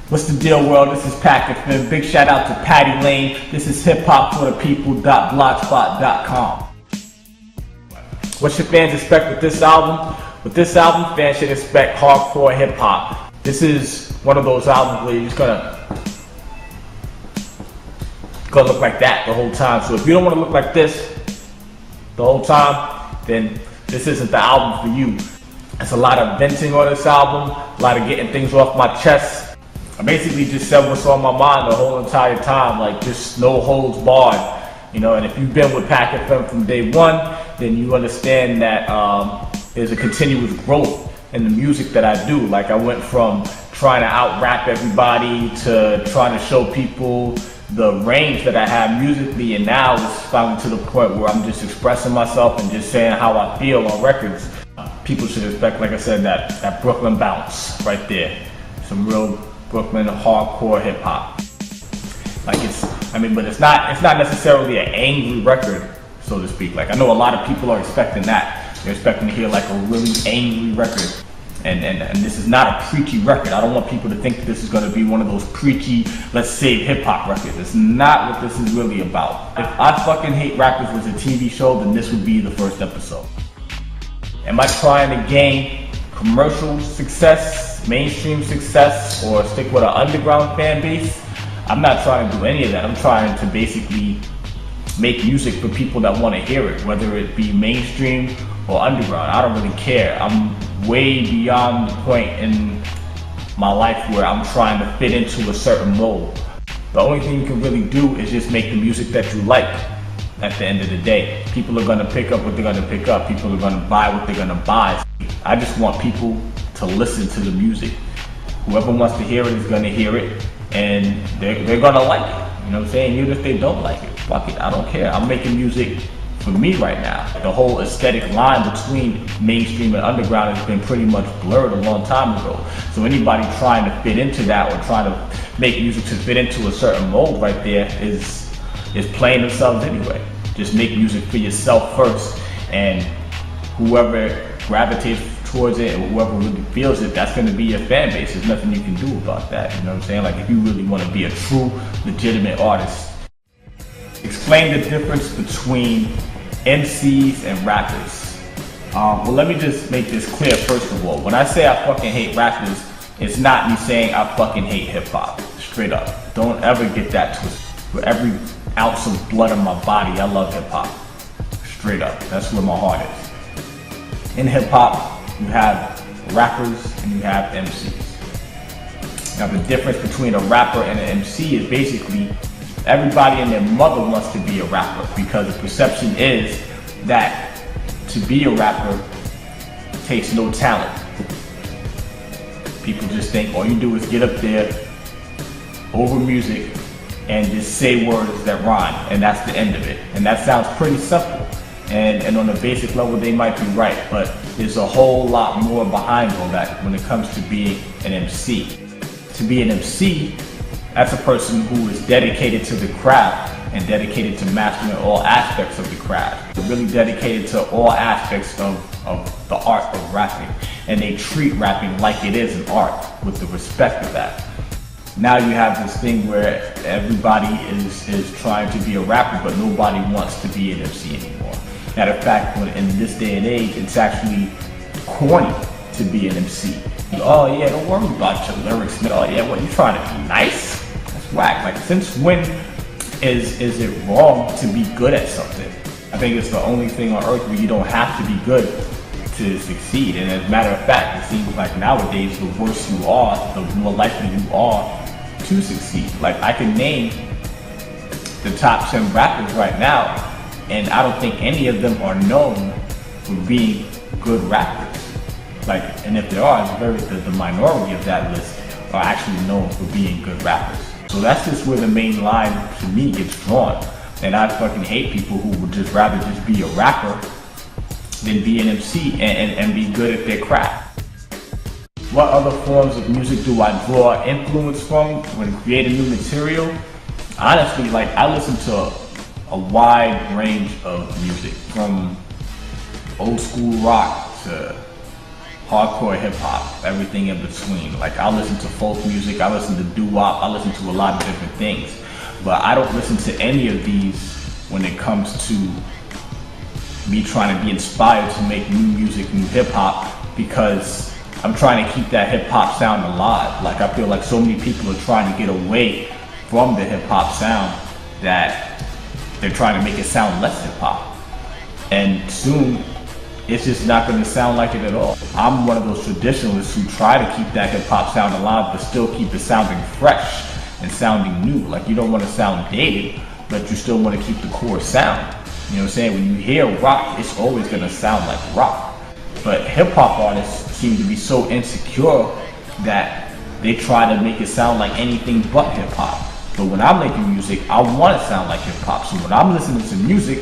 What's the deal, world? This is Patrick, man. Big shout out to Patty Lane. This is hiphopforthepeople.blogspot.com. What should fans expect with this album? With this album, fans should expect hardcore hip hop. This is one of those albums where you're just gonna look like that the whole time. So if you don't want to look like this the whole time, then this isn't the album for you. It's a lot of venting on this album, a lot of getting things off my chest. I basically just said what's on my mind the whole entire time, like just no holds barred, you know. And if you've been with Pack FM from day one, then you understand that there's a continuous growth in the music that I do. Like I went from trying to out-rap everybody to trying to show people the range that I have musically, and now it's finally to the point where I'm just expressing myself and just saying how I feel on records. People should expect, like I said, that Brooklyn bounce right there. Some real Brooklyn hardcore hip hop. Like but it's not necessarily an angry record, so to speak. Like I know a lot of people are expecting that. They're expecting to hear like a really angry record. And this is not a preachy record. I don't want people to think that this is going to be one of those preachy, let's save hip hop records. It's not what this is really about. If I Fucking Hate Rappers was a TV show, then this would be the first episode. Am I trying to gain commercial success, mainstream success, or stick with an underground fan base? I'm not trying to do any of that. I'm trying to basically make music for people that want to hear it, whether it be mainstream or underground. I don't really care. I'm way beyond the point in my life where I'm trying to fit into a certain mold. The only thing you can really do is just make the music that you like. At the end of the day, people are going to pick up what they're going to pick up. People are going to buy what they're going to buy. I just want people to listen to the music. Whoever wants to hear it is going to hear it, and they're going to like it. You know what I'm saying? Even if they don't like it, fuck it, I don't care. I'm making music for me right now. The whole aesthetic line between mainstream and underground has been pretty much blurred a long time ago. So anybody trying to fit into that or trying to make music to fit into a certain mold right there is playing themselves anyway. Just make music for yourself first, and whoever gravitates towards it or whoever really feels it, that's going to be your fan base. There's nothing you can do about that. You know what I'm saying? Like if you really want to be a true, legitimate artist. Explain the difference between MCs and rappers. Well, let me just make this clear first of all. When I say I fucking hate rappers, it's not me saying I fucking hate hip hop. Straight up. Don't ever get that twisted. For every ounce of blood in my body, I love hip hop. Straight up. That's where my heart is. In hip hop, you have rappers and you have MCs. Now the difference between a rapper and an MC is basically everybody and their mother wants to be a rapper, because the perception is that to be a rapper takes no talent. People just think all you do is get up there over music and just say words that rhyme, and that's the end of it. And that sounds pretty simple. And on a basic level, they might be right, but there's a whole lot more behind all that when it comes to being an MC. To be an MC, that's a person who is dedicated to the craft and dedicated to mastering all aspects of the craft. They're really dedicated to all aspects of the art of rapping. And they treat rapping like it is an art, with the respect of that. Now you have this thing where everybody is trying to be a rapper, but nobody wants to be an MC anymore. Matter of fact, in this day and age, it's actually corny to be an MC. Oh yeah, don't worry about your lyrics. Oh yeah, what, you trying to be nice? That's whack. Like, since when is it wrong to be good at something? I think it's the only thing on earth where you don't have to be good to succeed. And as a matter of fact, it seems like nowadays, the worse you are, the more likely you are to succeed. Like, I can name the top 10 rappers right now, and I don't think any of them are known for being good rappers. Like, and if there are, the minority of that list are actually known for being good rappers. So that's just where the main line to me gets drawn. And I fucking hate people who would just rather just be a rapper than be an MC and be good at their craft. What other forms of music do I draw influence from when creating new material? Honestly, like, I listen to a wide range of music, from old school rock to hardcore hip hop, everything in between. Like I listen to folk music, I listen to doo-wop, I listen to a lot of different things. But I don't listen to any of these when it comes to me trying to be inspired to make new music, new hip hop, because I'm trying to keep that hip hop sound alive. Like I feel like so many people are trying to get away from the hip hop sound that they're trying to make it sound less hip hop. And soon it's just not going to sound like it at all. I'm one of those traditionalists who try to keep that hip hop sound alive but still keep it sounding fresh and sounding new. Like you don't want to sound dated, but you still want to keep the core sound. You know what I'm saying? When you hear rock, it's always going to sound like rock. But hip hop artists seem to be so insecure that they try to make it sound like anything but hip hop. But when I'm making music, I want to sound like hip hop. So when I'm listening to music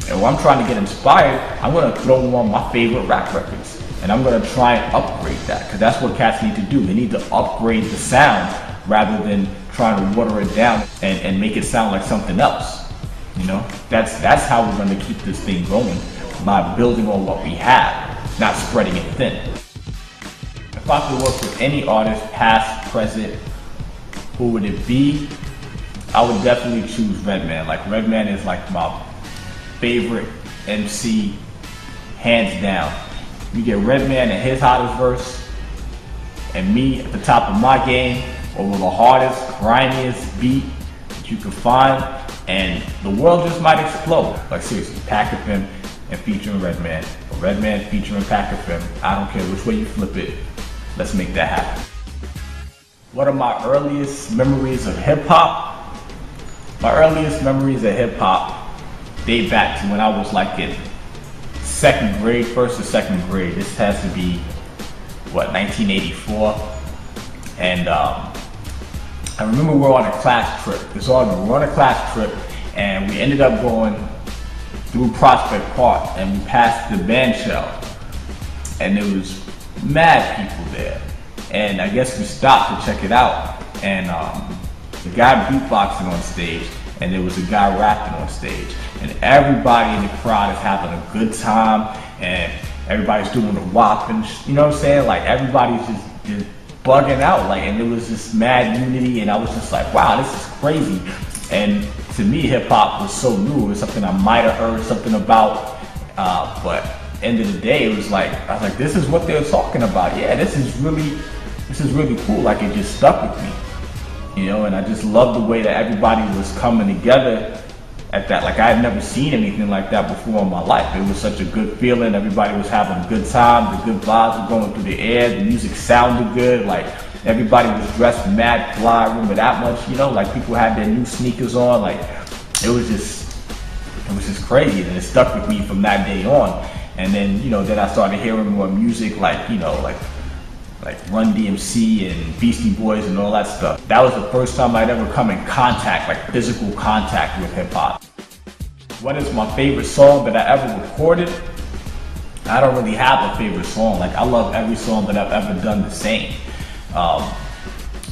and when I'm trying to get inspired, I'm going to throw on my favorite rap records. And I'm going to try and upgrade that, because that's what cats need to do. They need to upgrade the sound rather than trying to water it down and make it sound like something else. You know, that's how we're going to keep this thing going, by building on what we have, not spreading it thin. If I could work with any artist, past, present, who would it be? I would definitely choose Redman. Like Redman is like my favorite MC, hands down. You get Redman at his hottest verse, and me at the top of my game, over the hardest, grimiest beat that you can find, and the world just might explode. Like seriously, Pack of Him and featuring Redman, or Redman featuring Pack of Him. I don't care which way you flip it, let's make that happen. What are my earliest memories of hip hop? My earliest memories of hip hop date back to when I was like in second grade, first or second grade. This has to be, what, 1984? And I remember we were on a class trip. We were on a class trip, and we ended up going through Prospect Park, and we passed the band shell, and there was mad people there. And I guess we stopped to check it out, and the guy beatboxing on stage, and there was a guy rapping on stage, and everybody in the crowd is having a good time, and everybody's doing the wop, and you know what I'm saying? Like everybody's just bugging out, like, and there was this mad unity, and I was just like, wow, this is crazy. And to me, hip hop was so new. It was something I might have heard something about, but end of the day, it was like, I was like, this is what they're talking about. Yeah, this is really cool. Like it just stuck with me, you know. And I just loved the way that everybody was coming together at that. Like I had never seen anything like that before in my life. It was such a good feeling. Everybody was having a good time. The good vibes were going through the air. The music sounded good. Like everybody was dressed mad fly. I remember that much, you know. Like people had their new sneakers on. Like it was just crazy, and it stuck with me from that day on. And then, you know, then I started hearing more music, like, you know, like Run DMC and Beastie Boys and all that stuff. That was the first time I'd ever come in contact, like physical contact with hip hop. What is my favorite song that I ever recorded? I don't really have a favorite song. Like I love every song that I've ever done the same.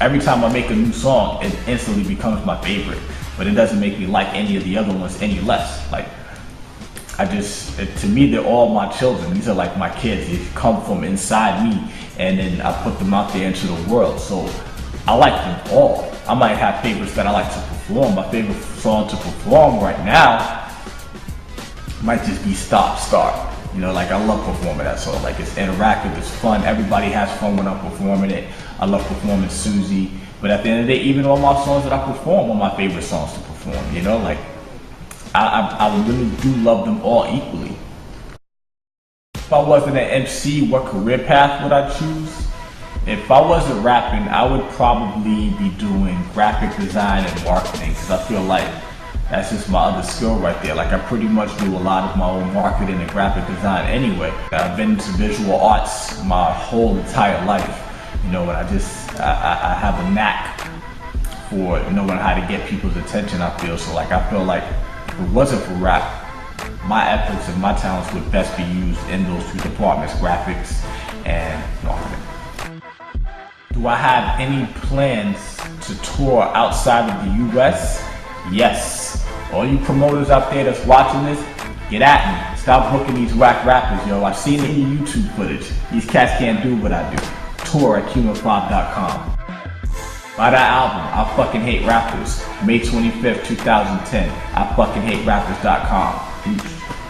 Every time I make a new song, it instantly becomes my favorite, but it doesn't make me like any of the other ones any less. Like to me, they're all my children. These are like my kids. They come from inside me, and then I put them out there into the world. So I like them all. I might have favorites that I like to perform. My favorite song to perform right now might just be Stop Start. You know, like I love performing that song. Like it's interactive, it's fun. Everybody has fun when I'm performing it. I love performing Susie. But at the end of the day, even all my songs that I perform are my favorite songs to perform. You know, like I really do love them all equally. If I wasn't an MC, what career path would I choose? If I wasn't rapping, I would probably be doing graphic design and marketing, because I feel like that's just my other skill right there. Like I pretty much do a lot of my own marketing and graphic design anyway. I've been into visual arts my whole entire life, you know, and I have a knack for knowing how to get people's attention, I feel. So like I feel like if it wasn't for rap, my efforts and my talents would best be used in those two departments, graphics and marketing. Do I have any plans to tour outside of the US? Yes. All you promoters out there that's watching this, get at me. Stop booking these whack rappers, yo. I've seen it in your YouTube footage. These cats can't do what I do. Tour at Human5.com. Buy that album, I Fucking Hate Rappers, May 25th, 2010. I Fucking Hate Rappers.com. Peace.